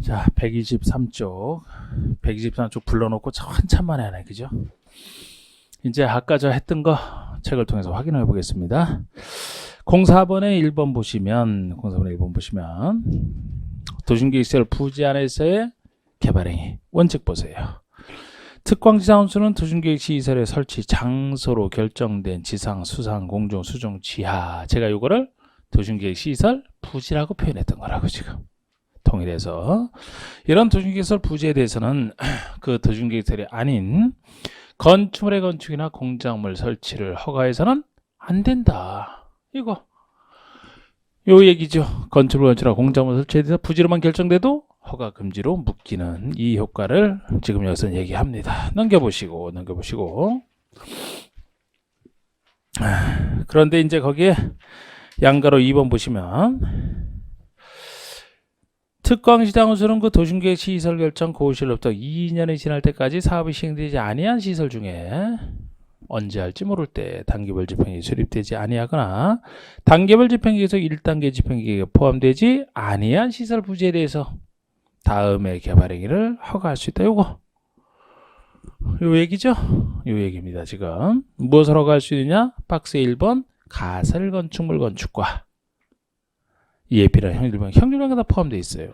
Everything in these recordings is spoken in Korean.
자, 123쪽. 123쪽 불러놓고 한참 만에 하네, 그죠? 이제 아까 저 했던 거 책을 통해서 확인해 보겠습니다. 04번에 1번 보시면, 04번에 1번 보시면, 도심계획시설 부지 안에서의 개발행위. 원칙 보세요. 특광지상원수는 도심계획시설의 설치 장소로 결정된 지상, 수상, 공중, 수중, 지하. 제가 이거를 도심계획시설 부지라고 표현했던 거라고 지금. 통일해서 이런 도심계획시설 부지에 대해서는 그 도심계획시설이 아닌 건축물의 건축이나 공작물 설치를 허가해서는 안 된다. 요 얘기죠. 건축물이나 공작물 설치에 대해서 부지로만 결정돼도 허가 금지로 묶이는 이 효과를 지금 여기서 얘기합니다. 넘겨보시고 그런데 이제 거기에 양가로 2번 보시면 특광시장으로는 그 도심계획 시설 결정 고시로부터 2년이 지날 때까지 사업이 시행되지 아니한 시설 중에 언제 할지 모를 때 단계별 집행계획이 수립되지 아니하거나 단계별 집행계획에서 1단계 집행계획에 포함되지 아니한 시설 부지에 대해서 다음에 개발행위를 허가할 수 있다. 요 얘기죠? 요 얘기입니다. 지금 무엇을 허가할 수 있느냐? 박스 1번 가설 건축물 건축과 이에 필요한 형질병 다 포함되어 있어요.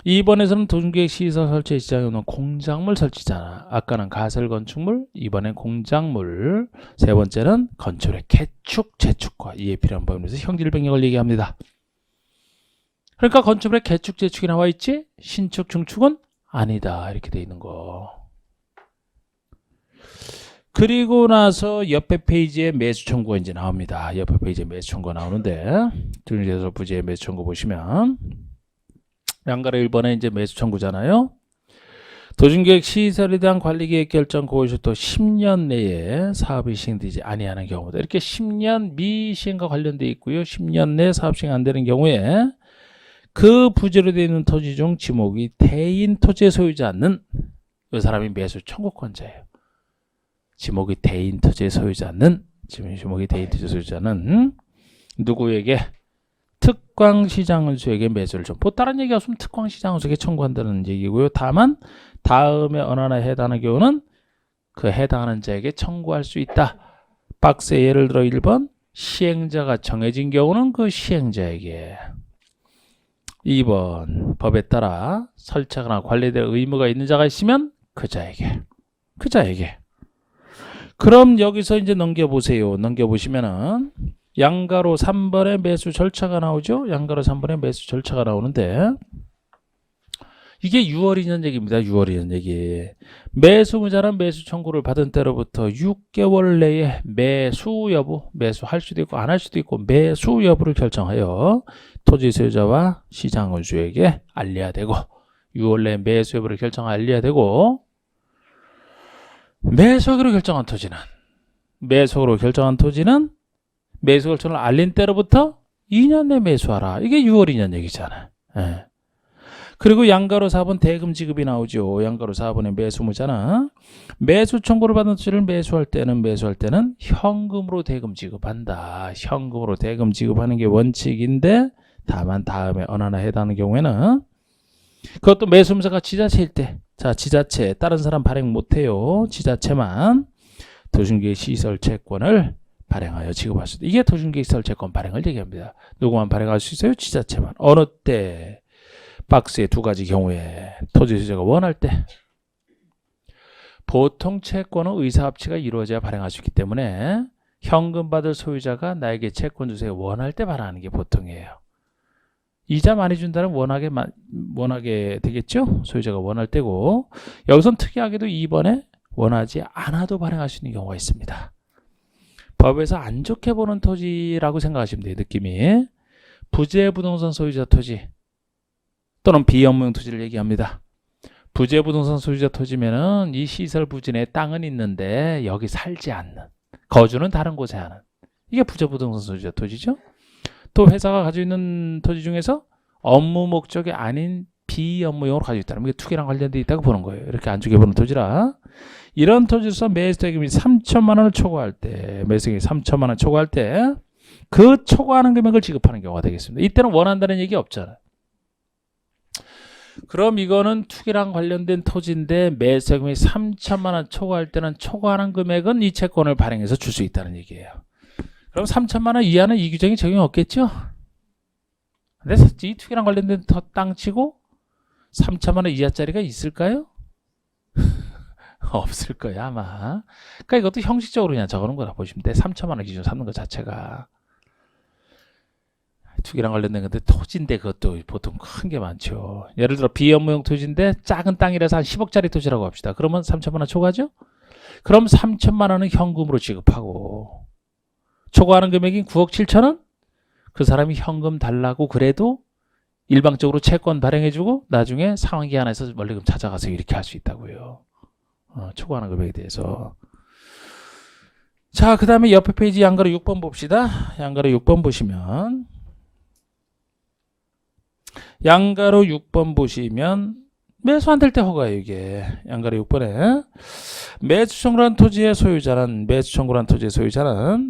2번에서는 도심계획 시설 설치 시장에 오는 공작물 설치잖아. 아까는 가설 건축물, 이번엔 공작물, 세 번째는 건축의 개축, 재축과 이에 필요한 범위에서 형질병력을 얘기합니다. 그러니까 건축물의 개축, 재축이 나와 있지 신축, 중축은 아니다. 이렇게 돼 있는 거. 그리고 나서 옆에 페이지에 매수 청구가 이제 나옵니다. 옆에 페이지에 매수 청구가 나오는데 도심계획시설 부지의 매수 청구 보시면 양가로 1번에 이제 매수 청구잖아요. 도심계획 시설에 대한 관리계획 결정 고시부터 10년 내에 사업이 시행되지 아니하는 경우다. 이렇게 10년 미시행과 관련되어 있고요. 10년 내 사업 시행 안 되는 경우에 그 부지로 되어 있는 토지 중 지목이 대인 토지의 소유자는 이 사람이 매수 청구권자예요. 지목이 대인 토지의 소유자는 누구에게? 특광시장은수에게 매수를 좀. 다른 얘기가 없으면 특광시장은수에게 청구한다는 얘기고요. 다만 다음에 어느 하나에 해당하는 경우는 그 해당하는 자에게 청구할 수 있다. 박스에 예를 들어 1번 시행자가 정해진 경우는 그 시행자에게, 2번 법에 따라 설치하거나 관리될 의무가 있는 자가 있으면 그 자에게. 그럼 여기서 이제 넘겨보세요. 넘겨보시면은 양가로 3번의 매수 절차가 나오죠. 양가로 3번의 매수 절차가 나오는데 이게 6월 2년 얘기입니다. 6월 2년 얘기. 매수무자는 매수 청구를 받은 때로부터 6개월 내에 매수 여부, 매수할 수도 있고 안 할 수도 있고 매수 여부를 결정하여 토지 소유자와 시장은수에게 알려야 되고 6월 내에 매수 여부를 알려야 되고 매수하기로 결정한 토지는 매수 결정을 알린 때로부터 2년 내 매수하라. 이게 6월 2년 얘기잖아. 예. 그리고 양가로 4번 대금 지급이 나오죠. 양가로 4번의 매수무자는 매수 청구를 받은 토지를 매수할 때는 현금으로 대금 지급한다. 현금으로 대금 지급하는 게 원칙인데 다만 다음에 어느 하나 해당하는 경우에는 그것도 매수무자가 지자체일 때, 자, 지자체, 다른 사람 발행 못해요. 지자체만 도심계획 시설 채권을 발행하여 지급할 수 있다. 이게 도심계획 시설 채권 발행을 얘기합니다. 누구만 발행할 수 있어요? 지자체만. 어느 때? 박스의 두 가지 경우에 토지 소유자가 원할 때. 보통 채권은 의사합치가 이루어져야 발행할 수 있기 때문에 현금 받을 소유자가 나에게 채권 주세요 원할 때 발행하는 게 보통이에요. 이자 많이 준다는 원하게 되겠죠? 소유자가 원할 때고, 여기선 특이하게도 2번에 원하지 않아도 발행할 수 있는 경우가 있습니다. 법에서 안 좋게 보는 토지라고 생각하시면 돼요. 느낌이. 부재 부동산 소유자 토지 또는 비업무용 토지를 얘기합니다. 부재 부동산 소유자 토지면은 이 시설 부지 내 땅은 있는데 여기 살지 않는, 거주는 다른 곳에 하는, 이게 부재 부동산 소유자 토지죠. 또 회사가 가지고 있는 토지 중에서 업무 목적이 아닌 비업무용으로 가지고 있다는, 이게 투기랑 관련되어 있다고 보는 거예요. 이렇게 안 좋게 보는 토지라. 이런 토지로서 매수대금이 3천만 원을 초과할 때, 매수대금이 3천만 원 초과할 때 그 초과하는 금액을 지급하는 경우가 되겠습니다. 이때는 원한다는 얘기 없잖아요. 그럼 이거는 투기랑 관련된 토지인데 매수세금이 3천만 원 초과할 때는 초과하는 금액은 이 채권을 발행해서 줄 수 있다는 얘기예요. 그럼 3천만 원 이하는 이 규정이 적용이 없겠죠? 그래서 이 투기랑 관련된 땅 치고 3천만 원 이하짜리가 있을까요? 없을 거야 아마. 그러니까 이것도 형식적으로 그냥 적어놓은 거라 보시면 돼. 3천만 원 기준 삼는 것 자체가. 투기랑 관련된 건데 토지인데 그것도 보통 큰 게 많죠. 예를 들어 비업무용 토지인데 작은 땅이라서 한 10억짜리 토지라고 합시다. 그러면 3천만 원 초과죠? 그럼 3천만 원은 현금으로 지급하고 초과하는 금액인 9억 7천원? 그 사람이 현금 달라고 그래도 일방적으로 채권 발행해주고 나중에 상환기한에서 원리금 찾아가서 이렇게 할 수 있다고요. 초과하는 금액에 대해서. 자, 그 다음에 옆에 페이지 양가로 6번 봅시다. 양가로 6번 보시면 매수 안 될 때 허가예요. 이게 양가로 6번에 매수 청구한 토지의 소유자는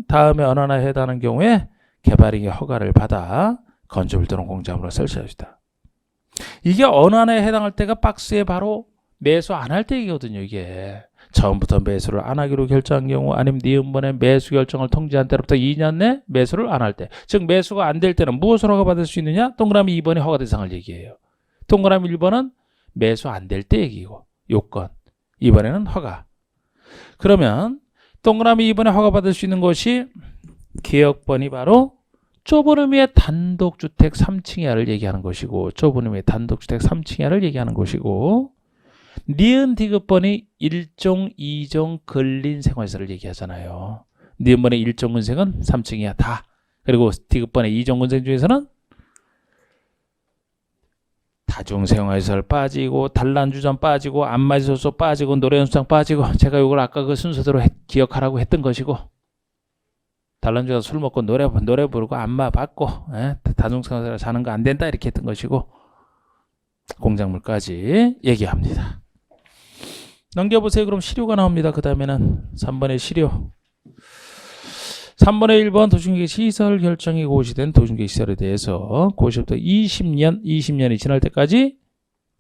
다음에 어느 하나에 해당하는 경우에 개발행위 허가를 받아 건축물 또는 공작물을 설치하시다. 이게 어느 하나에 해당할 때가 박스에 바로 매수 안 할 때이거든요. 이게 처음부터 매수를 안 하기로 결정한 경우 아니면 니은번에 매수 결정을 통지한 때로부터 2년 내 매수를 안 할 때, 즉 매수가 안 될 때는 무엇을 허가받을 수 있느냐? 동그라미 2번이 허가 대상을 얘기해요. 동그라미 1번은 매수 안 될 때 얘기고 요건, 2번에는 허가. 그러면 동그라미 2번에 허가받을 수 있는 것이 기억번이 바로 좁은 의미의 단독주택 3층 이하를 얘기하는 것이고 좁은 의미의 단독주택 3층 이하를 얘기하는 것이고 니은 디귿번이 1종, 2종 근린 생활시설을 얘기하잖아요. 니은번의 1종 근생은 3층 이하 다. 그리고 디귿번의 2종 근생 중에서는 다중생활시설 빠지고 단란주점 빠지고 안마의소소 빠지고 노래연습장 빠지고 제가 이걸 아까 그 순서대로 기억하라고 했던 것이고 단란주에서 술 먹고 노래 부르고 안마 받고 다중생활시설 자는 거 안 된다 이렇게 했던 것이고 공작물까지 얘기합니다. 넘겨보세요. 그럼 시료가 나옵니다. 그 다음에는 3번의 시료. 3번의 1번 도시계획 시설 결정이 고시된 도시계획 시설에 대해서 고시부터 20년이 지날 때까지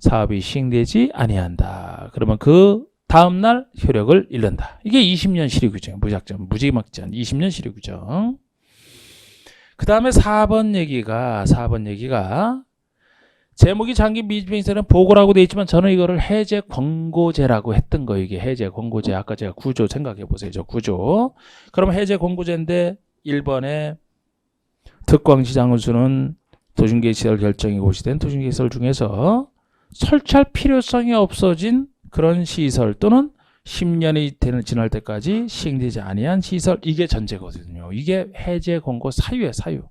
사업이 시행되지 아니한다. 그러면 그 다음날 효력을 잃는다. 이게 20년 시료 규정, 무지막지한 20년 시료 규정. 그 다음에 4번 얘기가 제목이 장기 미집행시설은 보고라고 되어 있지만 저는 이거를 해제 권고제라고 했던 거. 이게 해제 권고제. 아까 제가 구조 생각해 보세요. 저 구조. 그럼 해제 권고제인데 1번에 특광시장운수는 도중계시설 결정이 고시된 도중계시설 중에서 설치할 필요성이 없어진 그런 시설 또는 10년이 지날 때까지 시행되지 아니한 시설, 이게 전제거든요. 이게 해제 권고 사유예요. 사유.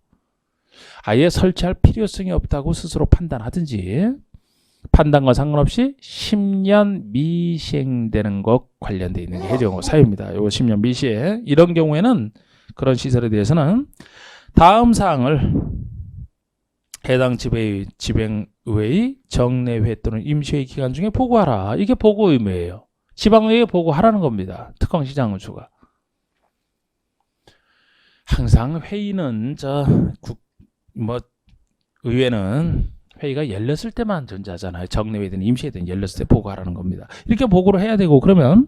아예 설치할 필요성이 없다고 스스로 판단하든지 판단과 상관없이 10년 미시행되는 것 관련되어 있는 게 해제 권고 사유입니다. 이거 10년 미시행. 이런 경우에는 그런 시설에 대해서는 다음 사항을 해당 지방의회의 정례회 또는 임시회의 기간 중에 보고하라. 이게 보고 의무예요. 지방의회에 보고하라는 겁니다. 특광시장운수가. 항상 회의는 의회는 회의가 열렸을 때만 존재하잖아요. 정례회든 임시회든 열렸을 때 보고하라는 겁니다. 이렇게 보고를 해야 되고, 그러면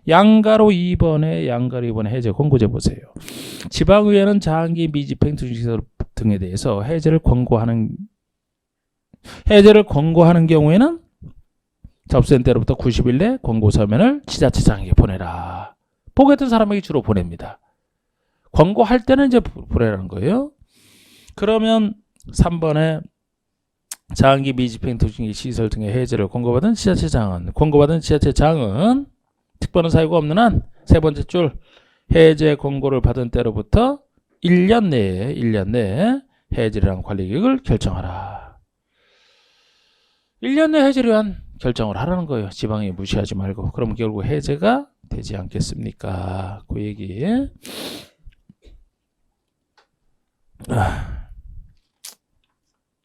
양가로 2번에 해제 권고제 보세요. 지방의회는 장기 미집행 도중시설 등에 대해서 해제를 권고하는 경우에는 접수된 때로부터 90일 내 권고 서면을 지자체장에게 보내라. 보고했던 사람에게 주로 보냅니다. 권고할 때는 이제 보내라는 거예요. 그러면 3번에 장기 미집행 도중기 시설 등의 해제를 권고받은 지자체장은 특별한 사유가 없는 한 세 번째 줄 해제 권고를 받은 때로부터 1년 내에 해제를 한 관리계획을 결정하라. 일 년 내 해제를 한 결정을 하라는 거예요. 지방이 무시하지 말고. 그럼 결국 해제가 되지 않겠습니까? 그 얘기.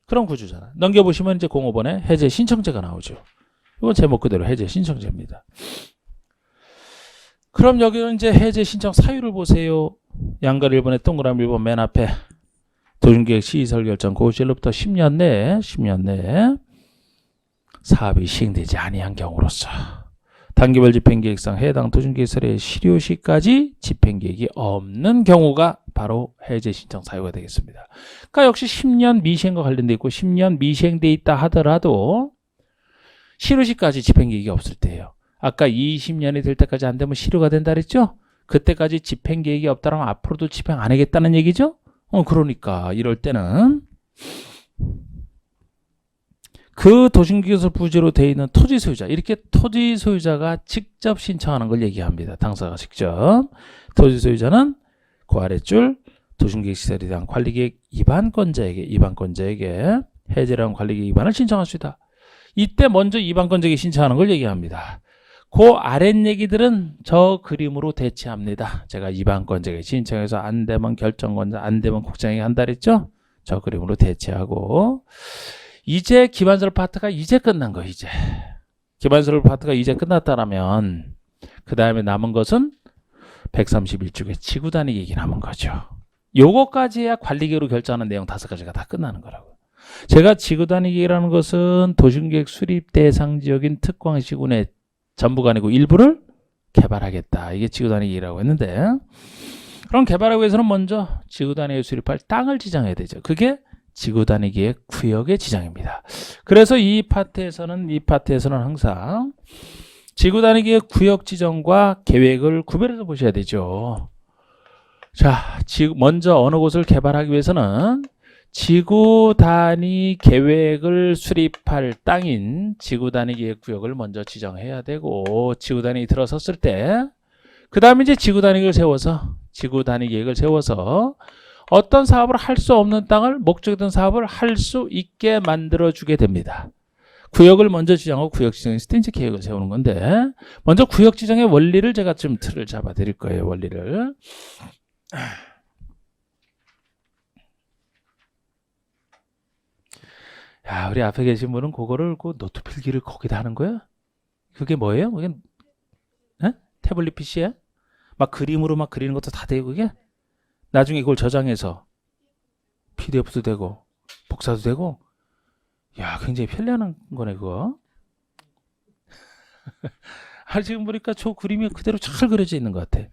그런 구조잖아. 넘겨보시면 이제 05번에 해제 신청제가 나오죠. 이건 제목 그대로 해제 신청제입니다. 그럼 여기는 이제 해제 신청 사유를 보세요. 양가 1번에 동그라미 1번 맨 앞에 도중계획 시설 결정 고시로부터 10년 내에 사업이 시행되지 아니한 경우로서 단기별 집행계획상 해당 도중개설의 실효시까지 집행계획이 없는 경우가 바로 해제 신청 사유가 되겠습니다. 그러니까 역시 10년 미시행과 관련돼 있고 10년 미시행돼 있다 하더라도 실효시까지 집행계획이 없을 때예요. 아까 20년이 될 때까지 안 되면 실효가 된다 그랬죠? 그때까지 집행계획이 없다면 앞으로도 집행 안 하겠다는 얘기죠? 그러니까 이럴 때는 그 도중개설 부지로 되어 있는 토지 소유자, 이렇게 토지 소유자가 직접 신청하는 걸 얘기합니다. 당사가 직접. 토지 소유자는 그 아랫줄 도중개획 시설에 대한 관리계획 위반권자에게 해제라는 관리계획 위반을 신청할 수 있다. 이때 먼저 위반권자에게 신청하는 걸 얘기합니다. 그 아랫 얘기들은 저 그림으로 대체합니다. 제가 위반권자에게 신청해서 안 되면 결정권자, 안 되면 국장에게 한다 그랬죠? 저 그림으로 대체하고 이제 기반설 파트가 이제 끝난 거 이제. 기반설 파트가 이제 끝났다라면 그 다음에 남은 것은 131쪽에 지구 단위 얘기 남은 거죠. 요거까지 해야 관리계획으로 결정하는 내용 5가지가 다 끝나는 거라고. 제가 지구 단위 계획이라는 것은 도중계획 수립 대상 지역인 특광시군의 전부가 아니고 일부를 개발하겠다. 이게 지구 단위 계획이라고 했는데 그럼 개발하기 위해서는 먼저 지구 단위에 수립할 땅을 지정해야 되죠. 그게 지구 단위 계획 구역의 지정입니다. 그래서 이 파트에서는 항상 지구 단위 계획 구역 지정과 계획을 구별해서 보셔야 되죠. 자, 먼저 어느 곳을 개발하기 위해서는 지구 단위 계획을 수립할 땅인 지구 단위 계획 구역을 먼저 지정해야 되고 지구 단위 들어섰을 때 그 다음에 이제 지구 단위 계획을 세워서 어떤 사업을 할 수 없는 땅을 목적이던 사업을 할 수 있게 만들어주게 됩니다. 구역을 먼저 지정하고 구역 지정했을 때 이제 계획을 세우는 건데 먼저 구역 지정의 원리를 제가 좀 틀을 잡아 드릴 거예요. 원리를. 야, 우리 앞에 계신 분은 그거를 그 노트 필기를 거기다 하는 거야? 그게 뭐예요? 그게 태블릿 PC에? 막 그림으로 막 그리는 것도 다 되고 그게? 나중에 그걸 저장해서 PDF도 되고 복사도 되고 야 굉장히 편리한 거네 그거. 지금 보니까 저 그림이 그대로 잘 그려져 있는 것 같아.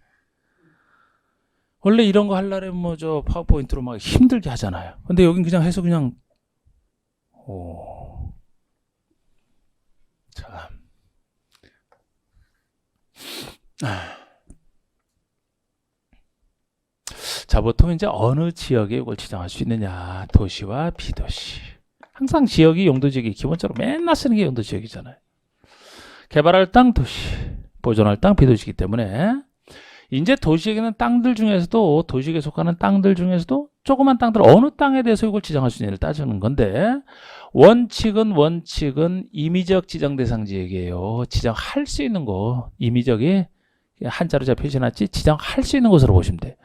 원래 이런 거 하려면 뭐 저 파워포인트로 막 힘들게 하잖아요. 근데 여긴 그냥 해서 그냥 참. 자, 보통 이제 어느 지역에 이걸 지정할 수 있느냐. 도시와 비도시. 항상 지역이 용도지역이 기본적으로 맨날 쓰는 게 용도지역이잖아요. 개발할 땅 도시, 보존할 땅 비도시이기 때문에 이제 도시에 있는 땅들 중에서도 도시에 속하는 땅들 중에서도 조그만 땅들 어느 땅에 대해서 이걸 지정할 수 있느냐를 따지는 건데 원칙은 임의적 지정 대상 지역이에요. 지정할 수 있는 거. 임의적이 한자로 제가 표시해놨지 지정할 수 있는 곳으로 보시면 돼.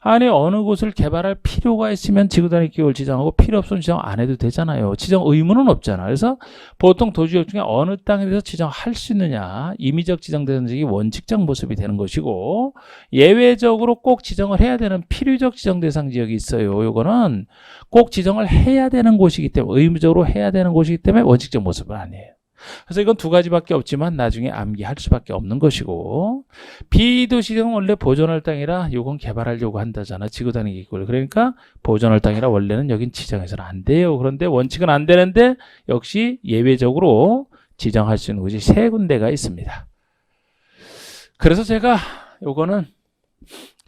아니 어느 곳을 개발할 필요가 있으면 지구단위 기호를 지정하고 필요 없으면 지정 안 해도 되잖아요. 지정 의무는 없잖아. 그래서 보통 도시역 중에 어느 땅에 대해서 지정할 수 있느냐 임의적 지정 대상지역이 원칙적 모습이 되는 것이고 예외적으로 꼭 지정을 해야 되는 필요적 지정 대상 지역이 있어요. 요거는 꼭 지정을 해야 되는 곳이기 때문에 의무적으로 해야 되는 곳이기 때문에 원칙적 모습은 아니에요. 그래서 이건 2가지밖에 없지만 나중에 암기할 수밖에 없는 것이고 비도시는 원래 보존할 땅이라 요건 개발하려고 한다잖아. 지구단위 기구를. 그러니까 보존할 땅이라 원래는 여긴 지정해서는 안 돼요. 그런데 원칙은 안 되는데 역시 예외적으로 지정할 수 있는 곳이 3군데가 있습니다. 그래서 제가 요거는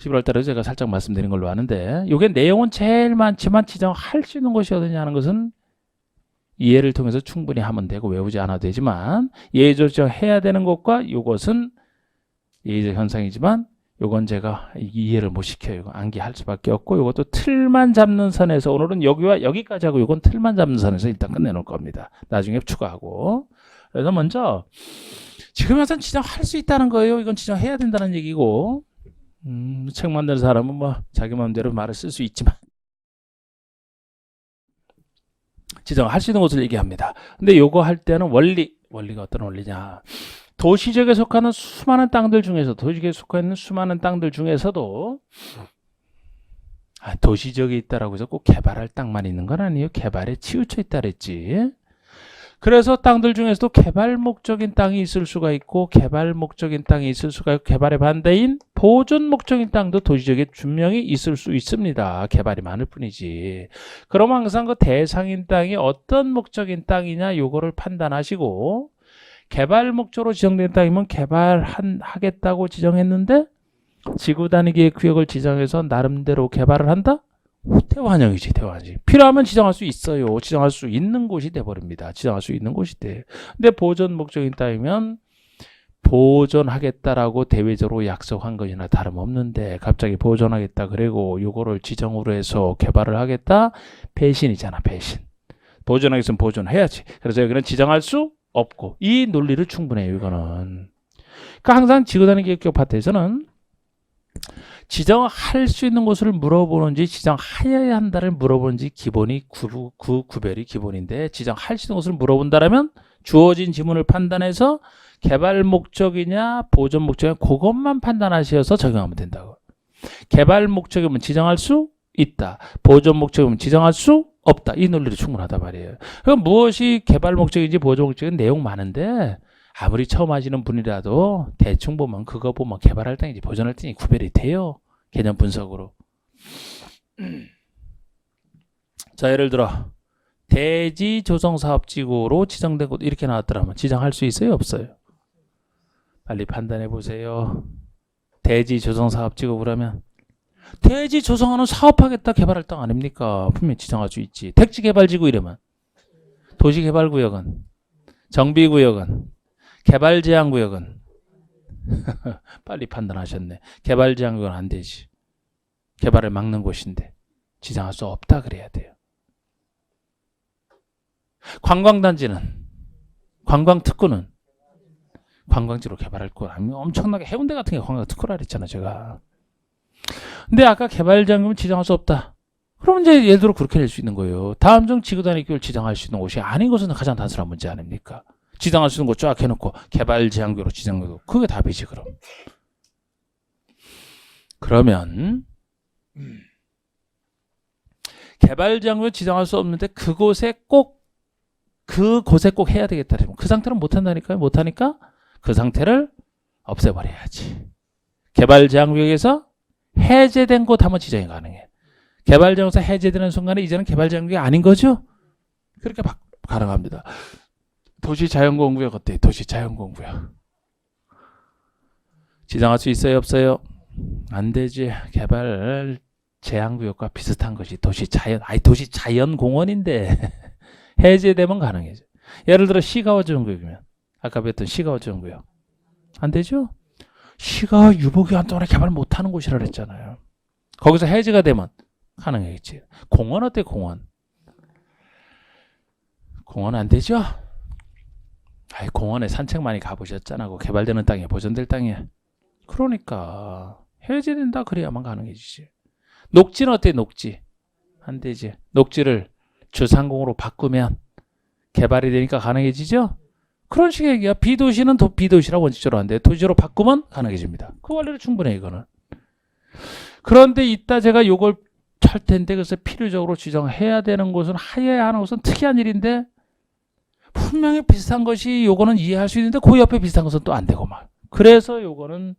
11월 달에 제가 살짝 말씀드린 걸로 아는데 요게 내용은 제일 많지만 지정할 수 있는 곳이 어디냐 하는 것은 이해를 통해서 충분히 하면 되고 외우지 않아도 되지만 예외적 지정해야 되는 것과 이것은 예외적 현상이지만 요건 제가 이해를 못 시켜요. 암기할 수밖에 없고 이것도 틀만 잡는 선에서 오늘은 여기와 여기까지 하고 이건 틀만 잡는 선에서 일단 끝내놓을 겁니다. 나중에 추가하고. 그래서 먼저 지금 현재 지정할 수 있다는 거예요. 이건 지정해야 된다는 얘기고 책 만드는 사람은 뭐 자기 마음대로 말을 쓸 수 있지만 지정할 수 있는 것을 얘기합니다. 근데 요거 할 때는 원리가 어떤 원리냐. 도시지역에 속하는 수많은 땅들 중에서 도시지역에 속하는 수많은 땅들 중에서도 도시지역에 있다라고 해서 꼭 개발할 땅만 있는 건 아니에요. 개발에 치우쳐 있다 그랬지. 그래서 땅들 중에서도 개발 목적인 땅이 있을 수가 있고 개발 목적인 땅이 있을 수가 있고 개발의 반대인 보존 목적인 땅도 도시적에 분명히 있을 수 있습니다. 개발이 많을 뿐이지. 그럼 항상 그 대상인 땅이 어떤 목적인 땅이냐 요거를 판단하시고 개발 목적으로 지정된 땅이면 개발하겠다고 지정했는데 지구 단위계의 구역을 지정해서 나름대로 개발을 한다? 대환영이지, 대환영이지. 필요하면 지정할 수 있어요. 지정할 수 있는 곳이 돼버립니다. 지정할 수 있는 곳이 돼. 근데 보존 목적인 땅이면 보존하겠다라고 대외적으로 약속한 것이나 다름없는데 갑자기 보존하겠다 그리고 요거를 지정으로 해서 개발을 하겠다? 배신이잖아, 배신. 보존하겠으면 보존해야지. 그래서 여기는 지정할 수 없고 이 논리를 충분해요, 이거는. 그러니까 항상 지구단위계획 파트에서는 지정할 수 있는 것을 물어보는지 지정하여야 한다를 물어보는지 기본이 구별이 기본인데 지정할 수 있는 것을 물어본다라면 주어진 지문을 판단해서 개발 목적이냐 보존 목적이냐 그것만 판단하셔서 적용하면 된다고. 개발 목적이면 지정할 수 있다. 보존 목적이면 지정할 수 없다. 이 논리도 충분하단 말이에요. 그럼 무엇이 개발 목적인지 보존 목적인 내용 많은데 아무리 처음 하시는 분이라도 대충 보면 그거 보면 개발할 땅인지 보존할 땅인지 구별이 돼요. 개념 분석으로. 자, 예를 들어 대지 조성 사업지구로 지정된 곳 이렇게 나왔더라면 지정할 수 있어요? 없어요? 빨리 판단해 보세요. 대지 조성 사업지구 그러면 대지 조성하는 사업하겠다 개발할 땅 아닙니까? 분명히 지정할 수 있지. 택지 개발지구 이러면 도시개발구역은 정비구역은 개발제한구역은 빨리 판단하셨네. 개발제한구역은 안 되지. 개발을 막는 곳인데 지정할 수 없다 그래야 돼요. 관광단지는 관광특구는 관광지로 개발할 거 아니면 엄청나게 해운대 같은 게 관광특구라 그랬잖아 제가. 근데 아까 개발제한구역은 지정할 수 없다. 그럼 이제 예를 들어 그렇게 낼 수 있는 거예요. 다음 중 지구단위계획을 지정할 수 있는 곳이 아닌 것은 가장 단순한 문제 아닙니까? 지정할 수 있는 곳 쫙 해놓고 개발 제한구역으로 지정해도 그게 답이지 그럼. 그러면 개발 제한구역 지정할 수 없는데 그곳에 꼭 해야 되겠다. 그 상태는 못한다니까요. 못하니까 그 상태를 없애버려야지. 개발 제한구역에서 해제된 곳 하면 지정이 가능해. 개발 제한구역에서 해제되는 순간에 이제는 개발 제한구역이 아닌 거죠. 그렇게 가능합니다. 도시자연공원구역 어때요? 도시자연공원구역 지정할 수 있어요? 없어요? 안 되지. 개발 제한구역과 비슷한 것이 도시자연공원인데 해제되면 가능해져. 예를 들어 시가와지원구역이면 아까 배웠던 시가와지원구역 안 되죠? 시가 유보기간 동안에 개발 못하는 곳이라 그랬잖아요. 거기서 해제가 되면 가능하겠지. 공원 어때? 공원 안 되죠? 아이, 공원에 산책 많이 가보셨잖아. 그 개발되는 땅에 보존될 땅에. 그러니까 해제된다 그래야만 가능해지지. 녹지는 어때? 녹지 안 되지. 녹지를 주상공으로 바꾸면 개발이 되니까 가능해지죠. 그런 식의 얘기야. 비도시는 비도시라 원칙적으로 안 돼. 도시로 바꾸면 가능해집니다. 그 원리로 충분해 이거는. 그런데 이따 제가 요걸 할 텐데 그래서 필요적으로 지정해야 되는 곳은 하여야 하는 곳은 특이한 일인데 분명히 비슷한 것이 요거는 이해할 수 있는데 그 옆에 비슷한 것은 또 안 되고 막. 그래서 요거는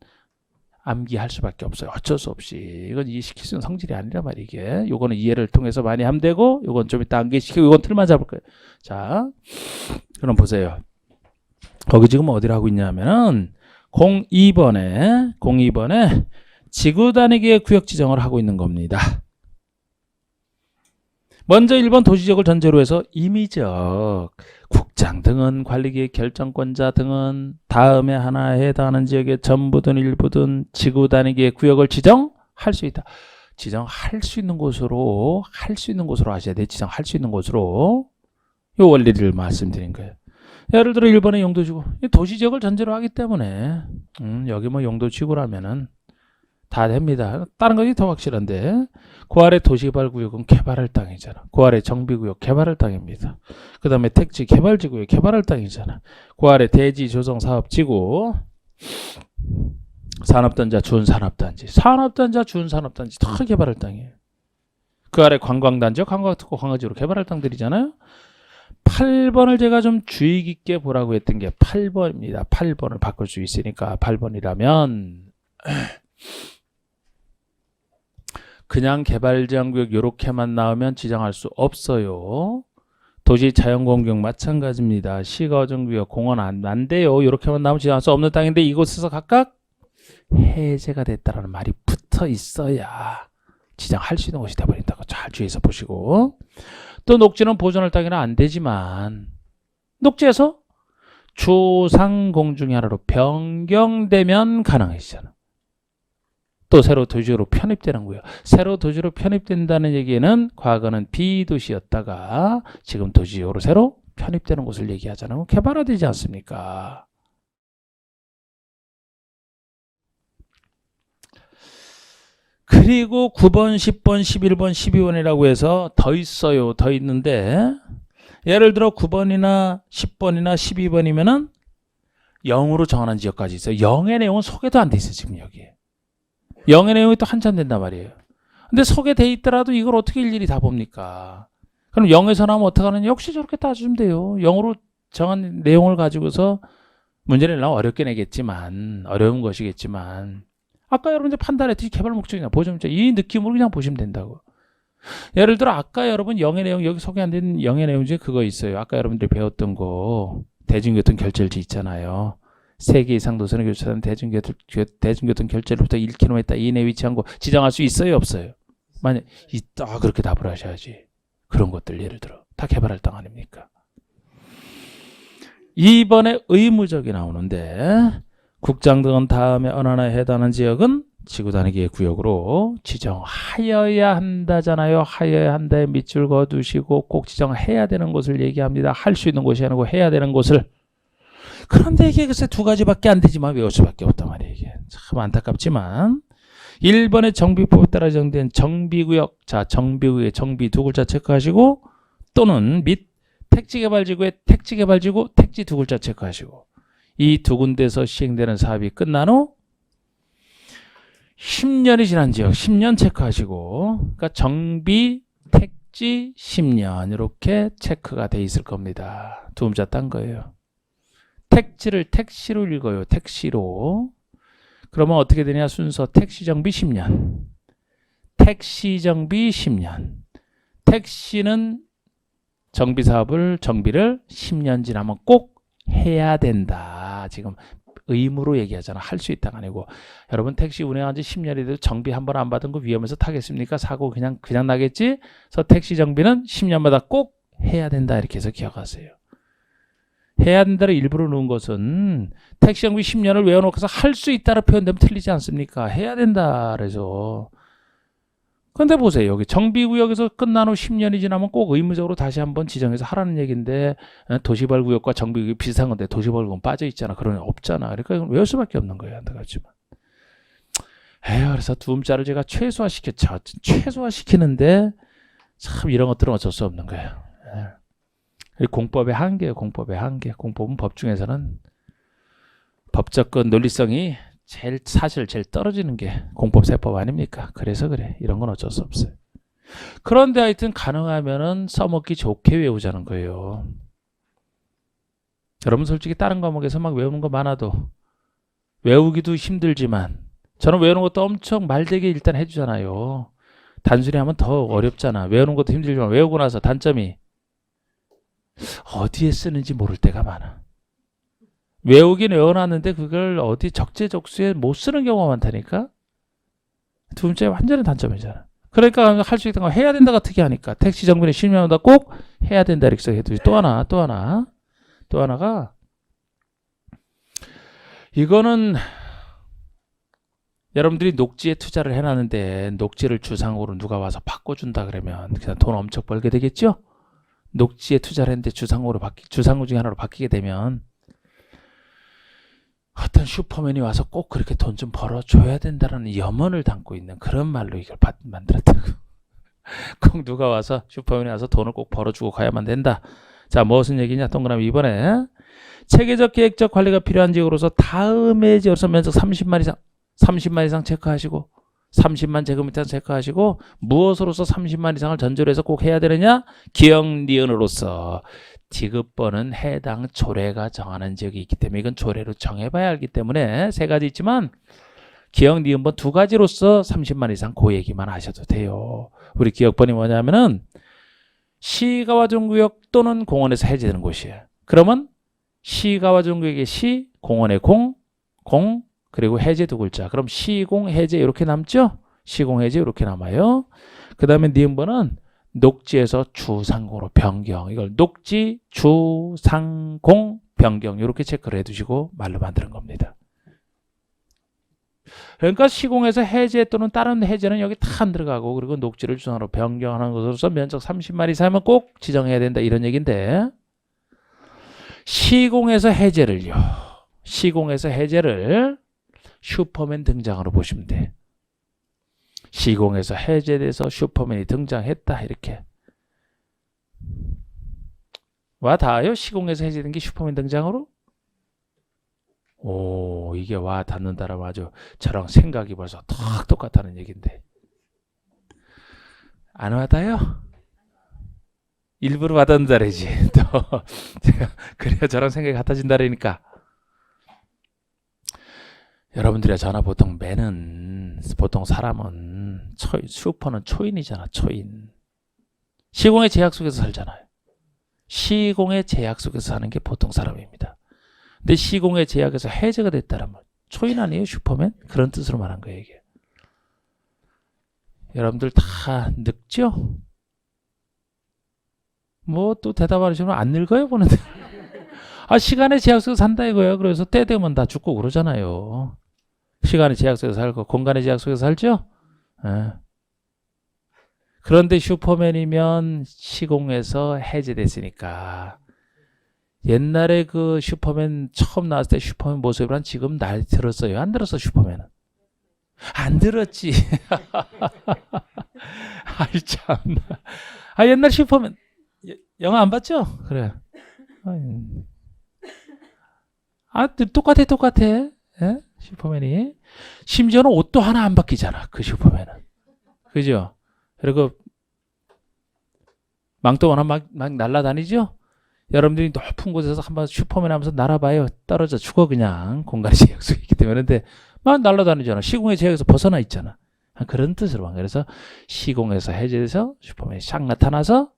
암기할 수밖에 없어요. 어쩔 수 없이. 이건 이해시킬 수 있는 성질이 아니라 말이야 이게. 요거는 이해를 통해서 많이 하면 되고 요건 좀 이따 암기시키고 요건 틀만 잡을 거예요. 자, 그럼 보세요. 거기 지금 어디를 하고 있냐면은 02번에 지구 단위계의 구역 지정을 하고 있는 겁니다. 먼저 1번 도시지역을 전제로 해서 임의적 국장 등은 관리계획 결정권자 등은 다음에 하나에 해당하는 지역의 전부든 일부든 지구 단위계의 구역을 지정할 수 있다. 지정할 수 있는 곳으로 하셔야 돼. 지정할 수 있는 곳으로 이 원리를 말씀드린 거예요. 예를 들어 1번의 용도지구 도시지역을 전제로 하기 때문에 여기 뭐 용도지구라면은 다 됩니다. 다른 것이 더 확실한데 그 아래 도시개발구역은 개발할 땅이잖아. 그 아래 정비구역 개발할 땅입니다. 그 다음에 택지 개발지구역 개발할 땅이잖아. 그 아래 대지 조성 사업지구 산업단지와 준산업단지 준산업단지 다 개발할 땅이에요. 그 아래 관광단지와 관광특구 관광지로 개발할 땅들이잖아요. 8번을 제가 좀 주의 깊게 보라고 했던 게 8번입니다. 8번을 바꿀 수 있으니까 8번이라면 그냥 개발제한구역 요렇게만 나오면 지정할 수 없어요. 도시 자연공경 마찬가지입니다. 시가어정구역 공원 안 돼요. 요렇게만 나오면 지정할 수 없는 땅인데 이곳에서 각각 해제가 됐다라는 말이 붙어 있어야 지정할 수 있는 곳이 돼버린다고 잘 주의해서 보시고, 또 녹지는 보존할 땅이라 안 되지만 녹지에서 주상공 중에 하나로 변경되면 가능해지잖아. 또 새로 도시로 편입되는 거예요. 새로 도시로 편입된다는 얘기는 과거는 비도시였다가 지금 도시로 새로 편입되는 곳을 얘기하잖아요. 개발화되지 않습니까? 그리고 9번, 10번, 11번, 12번이라고 해서 더 있어요. 더 있는데 예를 들어 9번이나 10번이나 12번이면은 0으로 정하는 지역까지 있어요. 0의 내용은 소개도 안 돼 있어요. 지금 여기에. 0의 내용이 또 한참 된단 말이에요. 근데 소개돼 있더라도 이걸 어떻게 일일이 다 봅니까? 그럼 0에서 나오면 어떻게 하느냐? 역시 저렇게 따져주면 돼요. 0으로 정한 내용을 가지고서 문제를 내려면 어렵게 내겠지만, 어려운 것이겠지만, 아까 여러분들 판단했듯이 개발 목적이나 보존자 이 느낌으로 그냥 보시면 된다고. 예를 들어 아까 여러분 0의 내용, 여기 소개 안 된 0의 내용 중에 그거 있어요. 아까 여러분들이 배웠던 거 대중교통 결제일지 있잖아요. 3개 이상 노선을 교차하는 대중교통 결제로부터 1km 이내에 위치한 곳 지정할 수 있어요? 없어요? 만약 있다 그렇게 답을 하셔야지. 그런 것들 예를 들어 다 개발할 땅 아닙니까? 2번에 의무적이 나오는데 국장 등은 다음에 어느 하나에 해당하는 지역은 지구 단위계획 구역으로 지정하여야 한다잖아요. 하여야 한다에 밑줄 그어두시고 꼭 지정해야 되는 곳을 얘기합니다. 할 수 있는 곳이 아니고 해야 되는 곳을. 그런데 이게 글쎄 두 가지밖에 안 되지만 외울 수밖에 없단 말이에요. 이게 참 안타깝지만 1번의 정비법에 따라 정된 정비구역, 자 정비구역의 정비 두 글자 체크하시고, 또는 및 택지개발지구의 택지개발지구 택지 두 글자 체크하시고, 이 두 군데서 시행되는 사업이 끝난 후 10년이 지난 지역 10년 체크하시고, 그러니까 정비 택지 10년 이렇게 체크가 돼 있을 겁니다. 두 문자 딴 거예요. 택지를 택시로 읽어요. 택시로. 그러면 어떻게 되냐? 순서 택시 정비 10년. 택시 정비 10년. 택시는 정비 사업을 정비를 10년 지나면 꼭 해야 된다. 지금 의무로 얘기하잖아. 할 수 있다가 아니고. 여러분 택시 운행한 지 10년이 돼도 정비 한 번 안 받은 거 위험해서 타겠습니까? 사고 그냥 나겠지? 그래서 택시 정비는 10년마다 꼭 해야 된다. 이렇게 해서 기억하세요. 해야 된다를 일부러 넣은 것은 택시 정비 10년을 외워놓고서 할 수 있다를 표현되면 틀리지 않습니까? 해야 된다. 그래서. 근데 보세요. 여기 정비구역에서 끝난 후 10년이 지나면 꼭 의무적으로 다시 한번 지정해서 하라는 얘기인데, 도시발구역과 정비구역이 비슷한 건데 도시발구역은 빠져 있잖아. 그러면 없잖아. 그러니까 이건 외울 수밖에 없는 거예요. 안타깝지만. 그래서 두 음자를 제가 최소화시키는데 참 이런 것들은 어쩔 수 없는 거예요. 공법의 한계예요. 공법의 한계. 공법은 법 중에서는 법적인 논리성이 사실 제일 떨어지는 게 공법 세법 아닙니까? 그래서 그래. 이런 건 어쩔 수 없어요. 그런데 하여튼 가능하면은 써먹기 좋게 외우자는 거예요. 여러분 솔직히 다른 과목에서 막 외우는 거 많아도 외우기도 힘들지만 저는 외우는 것도 엄청 말되게 일단 해주잖아요. 단순히 하면 더 어렵잖아. 외우는 것도 힘들지만 외우고 나서 단점이 어디에 쓰는지 모를 때가 많아. 외우긴 외워놨는데 그걸 어디 적재적소에 못 쓰는 경우가 많다니까. 두 번째 완전히 단점이잖아. 그러니까 할 수 있는 거 해야 된다가 특이하니까 택시 정비는 10년마다 꼭 해야 된다 이렇게 해두지. 또 하나가 이거는 여러분들이 녹지에 투자를 해놨는데 녹지를 주상으로 누가 와서 바꿔준다 그러면 그냥 돈 엄청 벌게 되겠죠? 녹지에 투자를 했는데 주상구 중에 하나로 바뀌게 되면 어떤 슈퍼맨이 와서 꼭 그렇게 돈 좀 벌어줘야 된다는 염원을 담고 있는 그런 말로 이걸 만들었다고. 꼭 누가 와서 슈퍼맨이 와서 돈을 꼭 벌어주고 가야만 된다. 자, 무슨 얘기냐? 동그라미 2번에 체계적 계획적 관리가 필요한 지역으로서 다음의 지역으로서 면적 30만 이상 체크하시고 30만 제곱미터 체크하시고 무엇으로서 30만 이상을 전제로 해서 꼭 해야 되느냐? 기역 니은으로서 지급번은 해당 조례가 정하는 지역이 있기 때문에 이건 조례로 정해봐야 알기 때문에 세 가지 있지만 기억, 니은번 두 가지로서 30만 이상 그 얘기만 하셔도 돼요. 우리 기억번이 뭐냐면은 시가와존구역 또는 공원에서 해제되는 곳이에요. 그러면 시가와존구역의 시, 공원의 공, 그리고 해제 두 글자. 그럼 시공, 해제 이렇게 남죠? 시공, 해제 이렇게 남아요. 그 다음에 니은번은 녹지에서 주상공으로 변경. 이걸 녹지, 주상공, 변경 이렇게 체크를 해두시고 말로 만드는 겁니다. 그러니까 시공에서 해제 또는 다른 해제는 여기 다 안 들어가고 그리고 녹지를 주상으로 변경하는 것으로서 면적 30만 이상이면 꼭 지정해야 된다 이런 얘기인데 시공에서 해제를요. 시공에서 해제를 슈퍼맨 등장으로 보시면 돼. 시공에서 해제돼서 슈퍼맨이 등장했다 이렇게. 와 닿아요? 시공에서 해제된 게 슈퍼맨 등장으로? 오, 이게 와 닿는다라면 아주 저랑 생각이 벌써 탁 똑같다는 얘기인데. 안 와닿아요? 일부러 와닿는다래지. 또 제가 그래야 저랑 생각이 같아진다라니까. 여러분들이 전화 보통 매는 보통 사람은 슈퍼는 초인이잖아. 초인. 시공의 제약 속에서 살잖아요. 시공의 제약 속에서 사는 게 보통 사람입니다. 근데 시공의 제약에서 해제가 됐다라면 초인 아니에요? 슈퍼맨? 그런 뜻으로 말한 거예요. 이게. 여러분들 다 늙죠? 뭐 또 대답 안 하시면 안 늙어요 보는데. 아 시간의 제약 속에서 산다 이거예요. 그래서 때 되면 다 죽고 그러잖아요. 시간의 제약 속에서 살고 공간의 제약 속에서 살죠? 예. 그런데 슈퍼맨이면 시공에서 해제됐으니까 옛날에 그 슈퍼맨 처음 나왔을 때 슈퍼맨 모습이란 지금 날 들었어요? 안 들었어 슈퍼맨은? 안 들었지. 아이 참나. 아 옛날 슈퍼맨 영화 안 봤죠? 그래. 아 똑같아. 예? 슈퍼맨이 심지어는 옷도 하나 안 바뀌잖아. 그 슈퍼맨은. 그죠? 그리고 망토 하나 막 날아다니죠? 여러분들이 높은 곳에서 한번 슈퍼맨 하면서 날아봐요. 떨어져 죽어 그냥. 공간의 제약 속에 있기 때문에. 근데 막 날아다니잖아. 시공의 제약에서 벗어나 있잖아. 그런 뜻으로. 그래서 시공에서 해제돼서 슈퍼맨이 샥 나타나서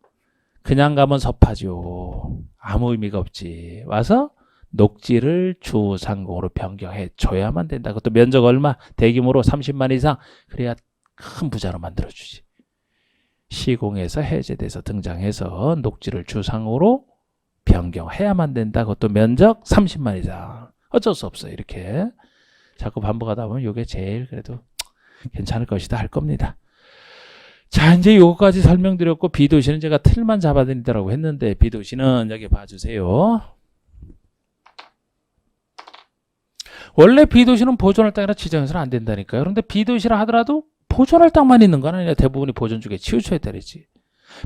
그냥 가면 섭하죠. 아무 의미가 없지. 와서 녹지를 주상공으로 변경해 줘야만 된다. 그것도 면적 얼마? 대규모로 30만 이상. 그래야 큰 부자로 만들어주지. 시공에서 해제돼서 등장해서 녹지를 주상으로 변경해야만 된다. 그것도 면적 30만 이상. 어쩔 수 없어요. 이렇게 자꾸 반복하다 보면 이게 제일 그래도 괜찮을 것이다 할 겁니다. 자 이제 요거까지 설명드렸고 B도시는 제가 틀만 잡아드리더라고 했는데 B도시는 여기 봐주세요. 원래 B도시는 보존할 땅이라 지정해서는 안 된다니까요. 그런데 B도시라 하더라도 보존할 땅만 있는 건 아니라 대부분이 보존 쪽에 치우쳐야 되지.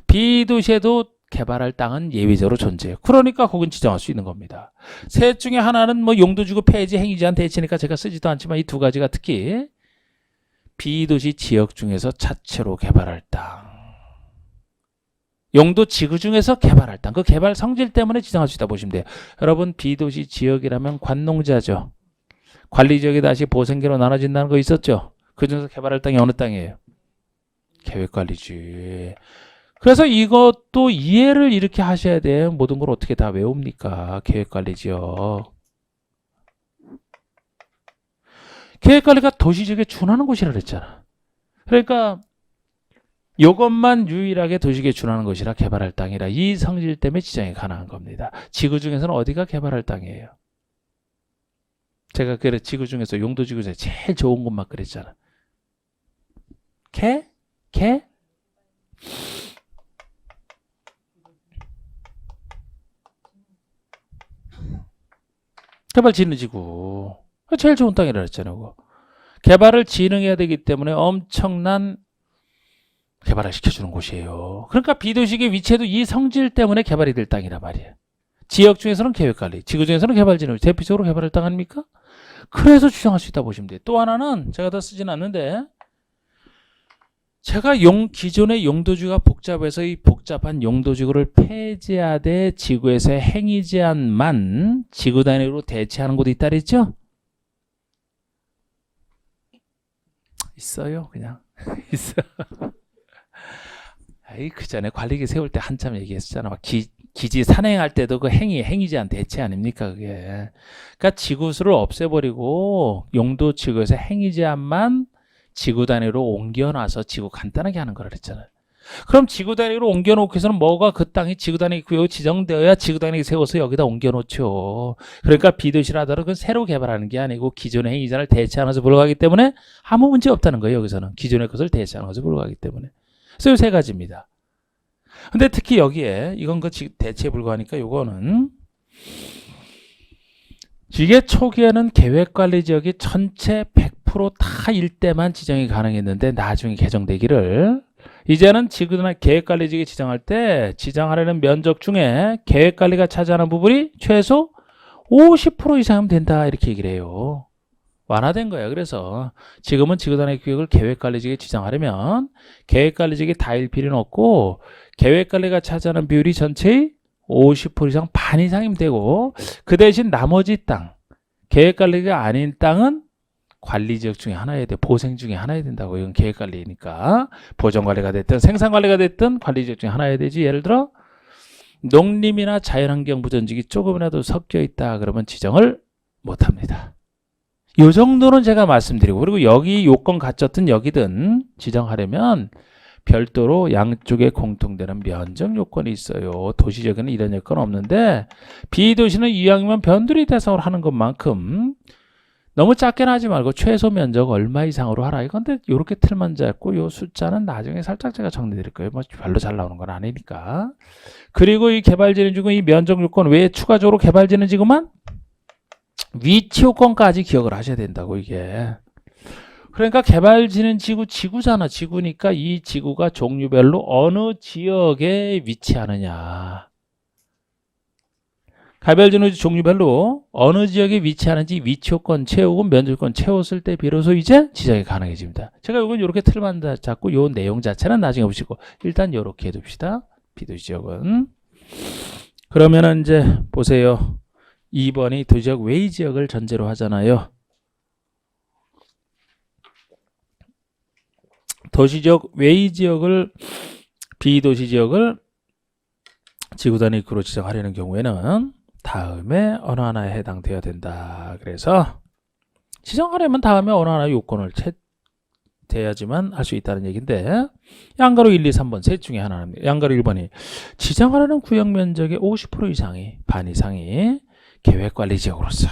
B도시에도 개발할 땅은 예외적으로 존재해요. 그러니까 거긴 지정할 수 있는 겁니다. 셋 중에 하나는 뭐 용도지구 폐지 행위제한 대치니까 제가 쓰지도 않지만 이 두 가지가 특히 B도시 지역 중에서 자체로 개발할 땅. 용도 지구 중에서 개발할 땅. 그 개발 성질 때문에 지정할 수 있다 보시면 돼요. 여러분 B도시 지역이라면 관농지하죠. 관리지역이 다시 보생계로 나눠진다는 거 있었죠. 그 중에서 개발할 땅이 어느 땅이에요? 계획관리지. 그래서 이것도 이해를 이렇게 하셔야 돼요. 모든 걸 어떻게 다 외웁니까? 계획관리지역. 계획관리가 도시지역에 준하는 곳이라 그랬잖아. 그러니까 이것만 유일하게 도시지역에 준하는 것이라 개발할 땅이라 이 성질 때문에 지정이 가능한 겁니다. 지구 중에서는 어디가 개발할 땅이에요? 제가 그래 지구 중에서 용도지구 중에 제일 좋은 곳만 그랬잖아. 개? 개발 진흥지구. 제일 좋은 땅이라 그랬잖아요. 그거. 개발을 진흥해야 되기 때문에 엄청난 개발을 시켜주는 곳이에요. 그러니까 B도시의 위치에도 이 성질 때문에 개발이 될 땅이란 말이에요. 지역 중에서는 계획관리, 지구 중에서는 개발진흥, 대표적으로 개발할 땅 아닙니까? 그래서 주장할 수 있다 보시면 돼요. 또 하나는 제가 다 쓰진 않는데 제가 기존의 용도지구가 복잡해서 이 복잡한 용도지구를 폐지하되 지구에서의 행위 제한만 지구 단위로 대체하는 곳이 있다 그랬죠? 있어요, 그냥. 있어. 아이, 그 전에 관리기 세울 때 한참 얘기했었잖아. 막 기지 산행할 때도 그 행위 제한 대체 아닙니까, 그게. 그러니까 지구수를 없애버리고 용도 지구에서 행위 제한만 지구 단위로 옮겨놔서 지구 간단하게 하는 거라 그랬잖아요. 그럼 지구 단위로 옮겨놓기 위해서는 뭐가 그 땅이 지구 단위 구역이 지정되어야 지구 단위 세워서 여기다 옮겨놓죠. 그러니까 비도시를 하더라도 그건 새로 개발하는 게 아니고 기존의 행위자를 대체하면서 불가하기 때문에 아무 문제 없다는 거예요. 여기서는 기존의 것을 대체하는 것을 불가하기 때문에. 그래서 이 세 가지입니다. 근데 특히 여기에 이건 그 대체에 불과하니까 요거는 이게 초기에는 계획관리지역이 전체 100%다일 때만 지정이 가능했는데 나중에 개정되기를 이제는 지구나 계획관리지역이 지정할 때 지정하려는 면적 중에 계획관리가 차지하는 부분이 최소 50% 이상이면 된다 이렇게 얘기를 해요. 완화된 거예요. 그래서 지금은 지구단위 구역을 계획관리지역에 지정하려면 계획관리지역이 다일 필요는 없고 계획관리가 차지하는 비율이 전체의 50% 이상 반 이상이면 되고 그 대신 나머지 땅 계획관리가 아닌 땅은 관리지역 중에 하나여야 돼. 보생 중에 하나여야 된다고. 이건 계획관리니까 보존관리가 됐든 생산관리가 됐든 관리지역 중에 하나여야 되지. 예를 들어 농림이나 자연환경 보존지역이 조금이라도 섞여 있다 그러면 지정을 못합니다. 이 정도는 제가 말씀드리고 그리고 여기 요건 갖췄든 여기든 지정하려면 별도로 양쪽에 공통되는 면적 요건이 있어요. 도시적에는 이런 요건 없는데 비도시는 이왕이면 변두리 대상으로 하는 것만큼 너무 작게 하지 말고 최소 면적 얼마 이상으로 하라. 이건데 이렇게 틀만 잡고 요 숫자는 나중에 살짝 제가 정리드릴 거예요. 뭐 별로 잘 나오는 건 아니니까. 그리고 이 개발진흥지구 이 면적 요건 외에 추가적으로 개발진흥지구만 위치 요건까지 기억을 하셔야 된다고 이게. 그러니까 개발진흥지구 지구잖아. 지구니까 이 지구가 종류별로 어느 지역에 위치하느냐. 개발진흥지 종류별로 어느 지역에 위치하는지 위치 요건 채우고 면적 요건 채웠을 때 비로소 이제 지정이 가능해집니다. 제가 이건 이렇게 틀만 잡고 요 내용 자체는 나중에 보시고 일단 이렇게 해둡시다. 비도시 지역은. 그러면은 이제 보세요. 2번이 도시지역 외의 지역을 전제로 하잖아요. 도시지역 외의 지역을 비도시 지역을 지구단위 구로 지정하려는 경우에는 다음에 어느 하나에 해당되어야 된다. 그래서 지정하려면 다음에 어느 하나의 요건을 돼야지만 할 수 있다는 얘기인데 양가로 1, 2, 3번 셋 중에 하나는 양가로 1번이 지정하려는 구역 면적의 50% 이상이 반 이상이 계획관리지역으로서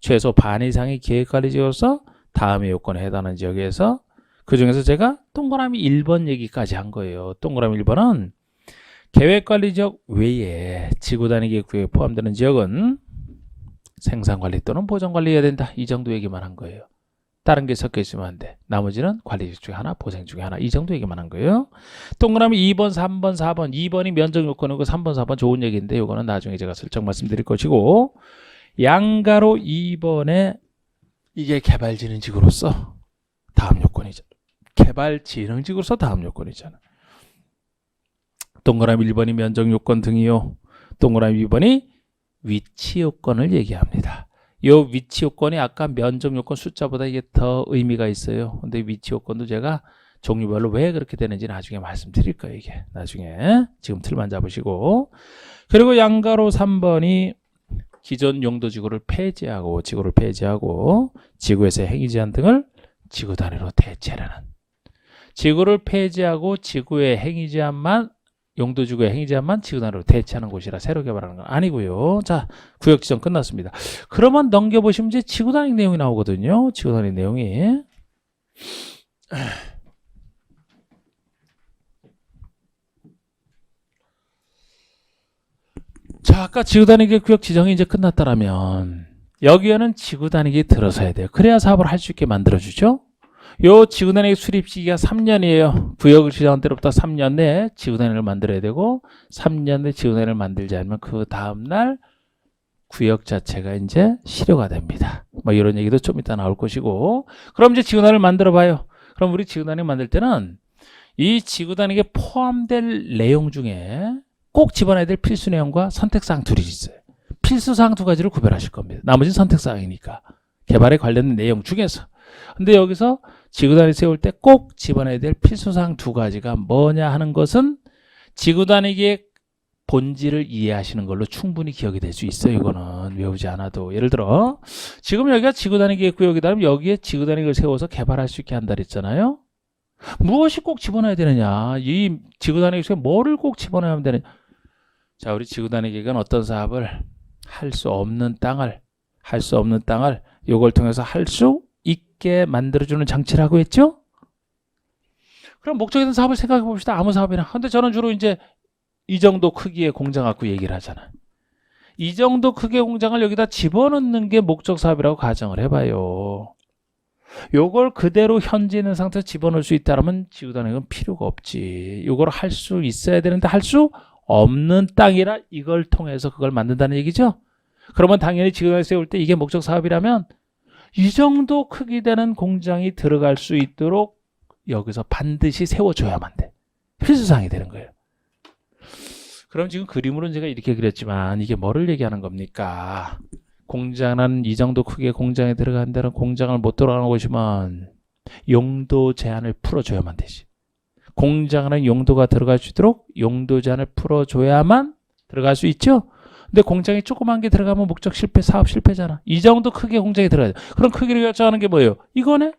최소 반 이상이 계획관리지역으로서 다음의 요건에 해당하는 지역에서 그 중에서 제가 동그라미 1번 얘기까지 한 거예요. 동그라미 1번은 계획관리지역 외에 지구단위 구역에 포함되는 지역은 생산관리 또는 보존관리해야 된다. 이 정도 얘기만 한 거예요. 다른 게 섞여 있으면 안 돼. 나머지는 관리지역 중에 하나, 보생 중에 하나. 이 정도 얘기만 한 거예요. 동그라미 2번, 3번, 4번. 2번이 면적 요건이고 3번, 4번 좋은 얘기인데 이거는 나중에 제가 슬쩍 말씀드릴 것이고 양가로 2번에 이게 개발진흥지구로서 다음 요건이죠. 개발진흥지구로서 다음 요건이잖아. 동그라미 1번이 면적 요건 등이요. 동그라미 2번이 위치 요건을 얘기합니다. 이 위치 요건이 아까 면적 요건 숫자보다 이게 더 의미가 있어요. 근데 위치 요건도 제가 종류별로 왜 그렇게 되는지 나중에 말씀드릴 거예요. 이게 나중에 지금 틀만 잡으시고 그리고 양가로 3번이 기존 용도지구를 폐지하고 지구를 폐지하고 지구에서의 행위 제한 등을 지구 단위로 대체하는 지구를 폐지하고 지구의 행위 제한만 용도지구의 행위 제한만 지구 단위로 대체하는 곳이라 새로 개발하는 건 아니고요. 자, 구역 지정 끝났습니다. 그러면 넘겨보시면 이제 지구 단위 내용이 나오거든요. 지구 단위 내용이. 자, 아까 지구 단위 구역 지정이 이제 끝났다라면 여기에는 지구 단위가 들어서야 돼요. 그래야 사업을 할 수 있게 만들어주죠. 요 지구단위 수립 시기가 3년이에요. 구역을 지정한 때로부터 3년 내에 지구단위를 만들어야 되고 3년 내에 지구단위를 만들지 않으면 그 다음날 구역 자체가 이제 실효가 됩니다. 뭐 이런 얘기도 좀 이따 나올 것이고 그럼 이제 지구단위를 만들어 봐요. 그럼 우리 지구단위 만들 때는 이 지구단위에 포함될 내용 중에 꼭 집어넣어야 될 필수 내용과 선택사항 둘이 있어요. 필수사항 두 가지를 구별하실 겁니다. 나머지는 선택사항이니까. 개발에 관련된 내용 중에서. 근데 여기서 지구단위 세울 때 꼭 집어넣어야 될 필수사항 두 가지가 뭐냐 하는 것은 지구단위의 본질을 이해하시는 걸로 충분히 기억이 될 수 있어요. 이거는 외우지 않아도. 예를 들어 지금 여기가 지구단위 구역이다 면 여기에 지구단위를 세워서 개발할 수 있게 한다 그랬잖아요. 무엇이 꼭 집어넣어야 되느냐, 이 지구단위 구역에 뭐를 꼭 집어넣으면 되느냐. 자, 우리 지구단위 계획은 어떤 사업을 할 수 없는 땅을 이걸 통해서 할 수 있게 만들어주는 장치를 하고 있죠. 그럼 목적에 대한 사업을 생각해 봅시다. 아무 사업이나. 근데 저는 주로 이제 이 정도 크기의 공장 갖고 얘기를 하잖아. 이 정도 크기의 공장을 여기다 집어넣는 게 목적 사업이라고 가정을 해봐요. 요걸 그대로 현재 있는 상태에서 집어넣을 수 있다면 지구단위는 필요가 없지. 요걸 할 수 있어야 되는데 할 수 없는 땅이라 이걸 통해서 그걸 만든다는 얘기죠. 그러면 당연히 지구단위 세울 때 이게 목적 사업이라면 이 정도 크기 되는 공장이 들어갈 수 있도록 여기서 반드시 세워줘야만 돼. 필수사항이 되는 거예요. 그럼 지금 그림으로는 제가 이렇게 그렸지만 이게 뭐를 얘기하는 겁니까? 공장은 이 정도 크기의 공장에 들어간다는 공장을 못 들어가는 곳이면 용도 제한을 풀어줘야만 되지. 공장은 용도가 들어갈 수 있도록 용도 제한을 풀어줘야만 들어갈 수 있죠. 근데 공장이 조그만 게 들어가면 목적 실패, 사업 실패잖아. 이 정도 크기의 공장이 들어가야 돼. 그럼 크기를 결정하는 게 뭐예요? 이거네.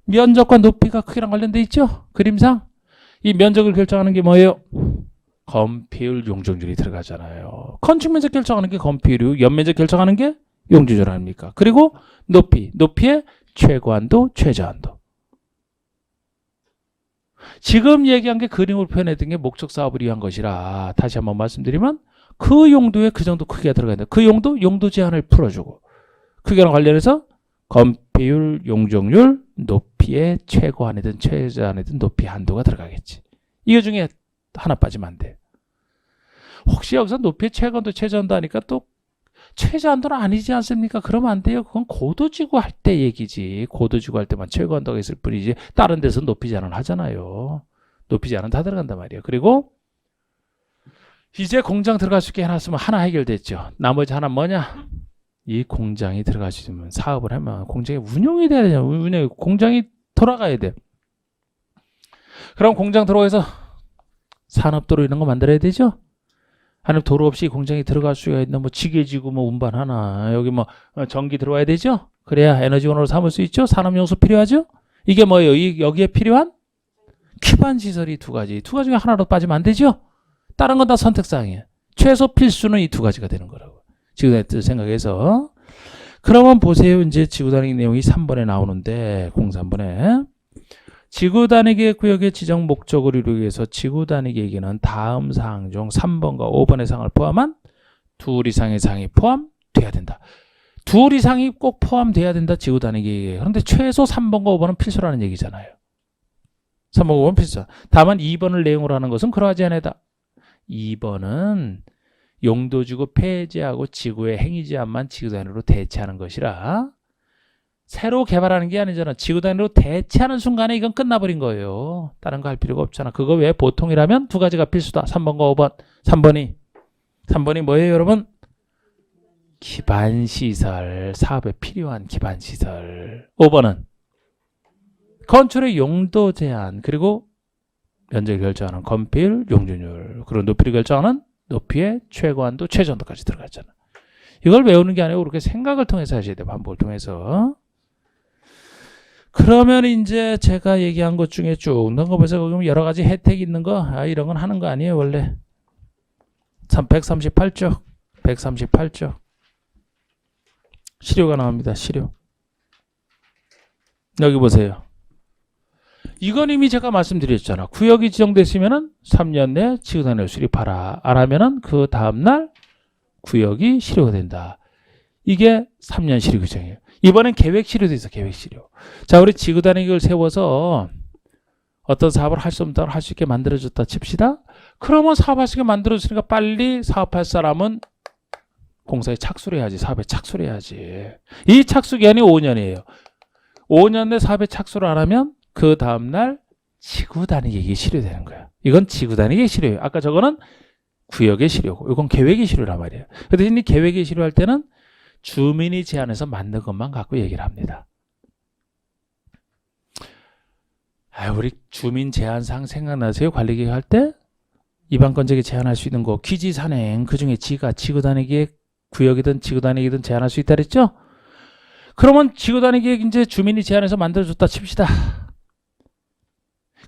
면적과 높이가 크기랑 관련돼 있죠. 그림상. 이 면적을 결정하는 게 뭐예요? 건폐율, 용적률이 들어가잖아요. 건축 면적 결정하는 게 건폐율이고 연면적 결정하는 게 용적률 아닙니까? 그리고 높이의 최고한도, 최저한도. 지금 얘기한 게 그림으로 표현했던 게 목적 사업을 위한 것이라 다시 한번 말씀드리면 그 용도에 그 정도 크기가 들어간다. 그 용도 제한을 풀어주고 크기랑 관련해서 건폐율, 용적률, 높이의 최고한이든 최저한이든 높이 한도가 들어가겠지. 이거 중에 하나 빠지면 안 돼. 혹시 여기서 높이의 최고한도, 최저한도 하니까 또 최저한도는 아니지 않습니까? 그러면 안 돼요. 그건 고도지구 할 때 얘기지. 고도지구 할 때만 최고한도가 있을 뿐이지 다른 데서 높이 제한을 하잖아요. 높이 제한은 다 들어간단 말이에요. 그리고 이제 공장 들어갈 수 있게 해놨으면 하나 해결됐죠. 나머지 하나 뭐냐? 이 공장이 들어갈 수 있으면 사업을 하면 공장이 운영이 돼야 되냐. 공장이 돌아가야 돼. 그럼 공장 들어가서 산업도로 이런 거 만들어야 되죠. 아니면 도로 없이 공장이 들어갈 수가 있나, 뭐 지게지구 뭐 운반 하나, 여기 뭐 전기 들어와야 되죠. 그래야 에너지원으로 삼을 수 있죠. 산업용수 필요하죠. 이게 뭐예요? 여기에 필요한 기반 시설이 두 가지 중에 하나로 빠지면 안 되죠. 다른 건 다 선택사항이에요. 최소 필수는 이 두 가지가 되는 거라고 지구단위 뜻 생각해서. 그러면 보세요. 이제 지구단위 내용이 3번에 나오는데 03번에 지구단위 계획 구역의 지정 목적을 이루기 위해서 지구단위 계획에는 다음 사항 중 3번과 5번의 사항을 포함한 둘 이상의 사항이 포함돼야 된다. 둘 이상이 꼭 포함돼야 된다. 지구단위 계획에. 그런데 최소 3번과 5번은 필수라는 얘기잖아요. 3번, 5번 필수. 다만 2번을 내용으로 하는 것은 그러하지 않다. 2번은 용도지구 폐지하고 지구의 행위 제한만 지구단위로 대체하는 것이라 새로 개발하는 게 아니잖아. 지구단위로 대체하는 순간에 이건 끝나버린 거예요. 다른 거 할 필요가 없잖아. 그거 외에 보통이라면 두 가지가 필수다. 3번과 5번. 3번이 뭐예요, 여러분? 기반시설. 사업에 필요한 기반시설. 5번은 건축의 용도 제한, 그리고 면적을 결정하는 건폐율, 용적률, 그리고 높이를 결정하는 높이의 최고한도, 최저한도까지 들어갔잖아. 이걸 외우는 게 아니고 그렇게 생각을 통해서 하셔야 돼요. 반복을 통해서. 그러면 이제 제가 얘기한 것 중에 쭉 넘어가면서 거기 여러 가지 혜택이 있는 거, 이런 건 하는 거 아니에요, 원래. 138쪽. 138쪽. 시료가 나옵니다. 시료. 여기 보세요. 이건 이미 제가 말씀드렸잖아. 구역이 지정됐으면은 3년 내 지구단위를 수립하라. 안 하면은 그 다음날 구역이 실효가 된다. 이게 3년 실효 규정이에요. 이번엔 계획 실효도 있어. 계획 실효. 자, 우리 지구단위를 세워서 어떤 사업을 할 수 없는 할 수 있게 만들어줬다 칩시다. 그러면 사업할 수 있게 만들어줬으니까 빨리 사업할 사람은 공사에 착수를 해야지. 사업에 착수를 해야지. 이 착수 기한이 5년이에요. 5년 내 사업에 착수를 안 하면 그 다음날 지구 단위 계획이 실효되는 거예요. 이건 지구 단위 계획 실효예요. 아까 저거는 구역의 실효고 이건 계획의 실효란 말이에요. 그 대신 이 계획의 실효할 때는 주민이 제안해서 만든 것만 갖고 얘기를 합니다. 우리 주민 제안사항 생각나세요? 관리계획 할 때? 이반권적에 제안할 수 있는 거 기지 산행 그중에 지가 지구 단위 계획 구역이든 지구 단위 계획이든 제안할 수 있다 그랬죠? 그러면 지구 단위 계획 이제 주민이 제안해서 만들어줬다 칩시다.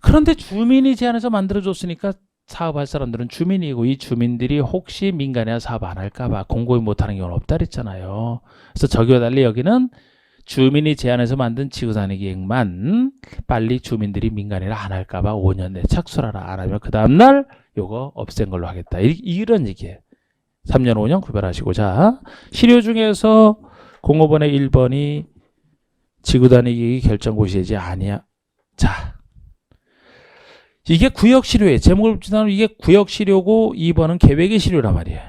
그런데 주민이 제안해서 만들어줬으니까 사업할 사람들은 주민이고 이 주민들이 혹시 민간이나 사업 안 할까봐 공고히 못하는 경우는 없다 그랬잖아요. 그래서 저기와 달리 여기는 주민이 제안해서 만든 지구 단위 계획만 빨리 주민들이 민간이나 안 할까봐 5년 내에 착수하라. 안 하면 그 다음날 요거 없앤 걸로 하겠다. 이런 얘기예요. 3년 5년 구별하시고 자 실효 중에서 공업원의 1번이 지구 단위 계획이 결정고시되지 아니야. 자 이게 구역 실효예요. 제목을 붙이면 이게 구역 실효고 2번은 계획의 실효란 말이에요.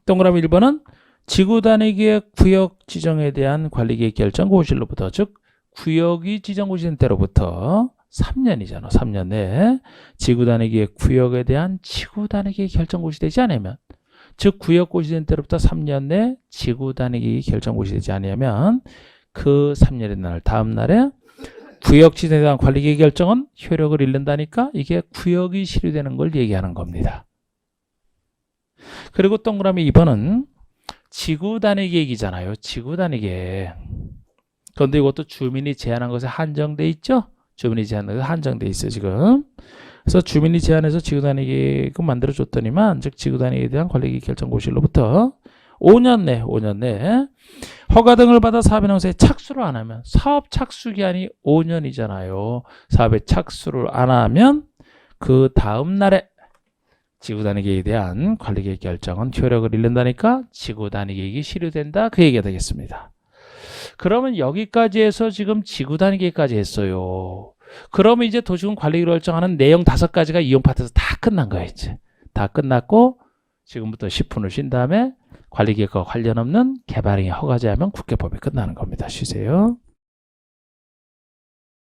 동그라미 1번은 지구 단위 계획 구역 지정에 대한 관리 계획 결정 고시로부터 즉 구역이 지정 고시된 때로부터 3년이잖아. 3년 내에 지구 단위 계획 구역에 대한 지구 단위 계획 결정 고시되지 않으면 즉 구역 고시된 때로부터 3년 내 지구 단위 계획 결정 고시되지 않으면 그 3년의 날 다음 날에 구역 지정에 대한 관리 계획 결정은 효력을 잃는다니까 이게 구역이 실효되는 걸 얘기하는 겁니다. 그리고 동그라미 2번은 지구 단위 계획이잖아요. 지구 단위 계획. 그런데 이것도 주민이 제안한 것에 한정돼 있죠? 주민이 제안한 것에 한정돼 있어요, 지금. 그래서 주민이 제안해서 지구 단위 계획을 만들어 줬더니만 즉 지구 단위에 대한 관리 계획 결정 고시로부터 5년 내 허가 등을 받아 사업의 형성에 착수를 안 하면 사업 착수 기한이 5년이잖아요. 사업에 착수를 안 하면 그 다음 날에 지구 단위 계획에 대한 관리 계획 결정은 효력을 잃는다니까 지구 단위 계획이 실효된다. 그 얘기가 되겠습니다. 그러면 여기까지 해서 지금 지구 단위 계획까지 했어요. 그러면 이제 도시군 관리 계획을 결정하는 내용 5가지가 이용 파트에서 다 끝난 거예요. 이제 다 끝났고 지금부터 10분을 쉰 다음에 관리 계획과 관련 없는 개발행위 허가 제하면 국회법이 끝나는 겁니다. 쉬세요.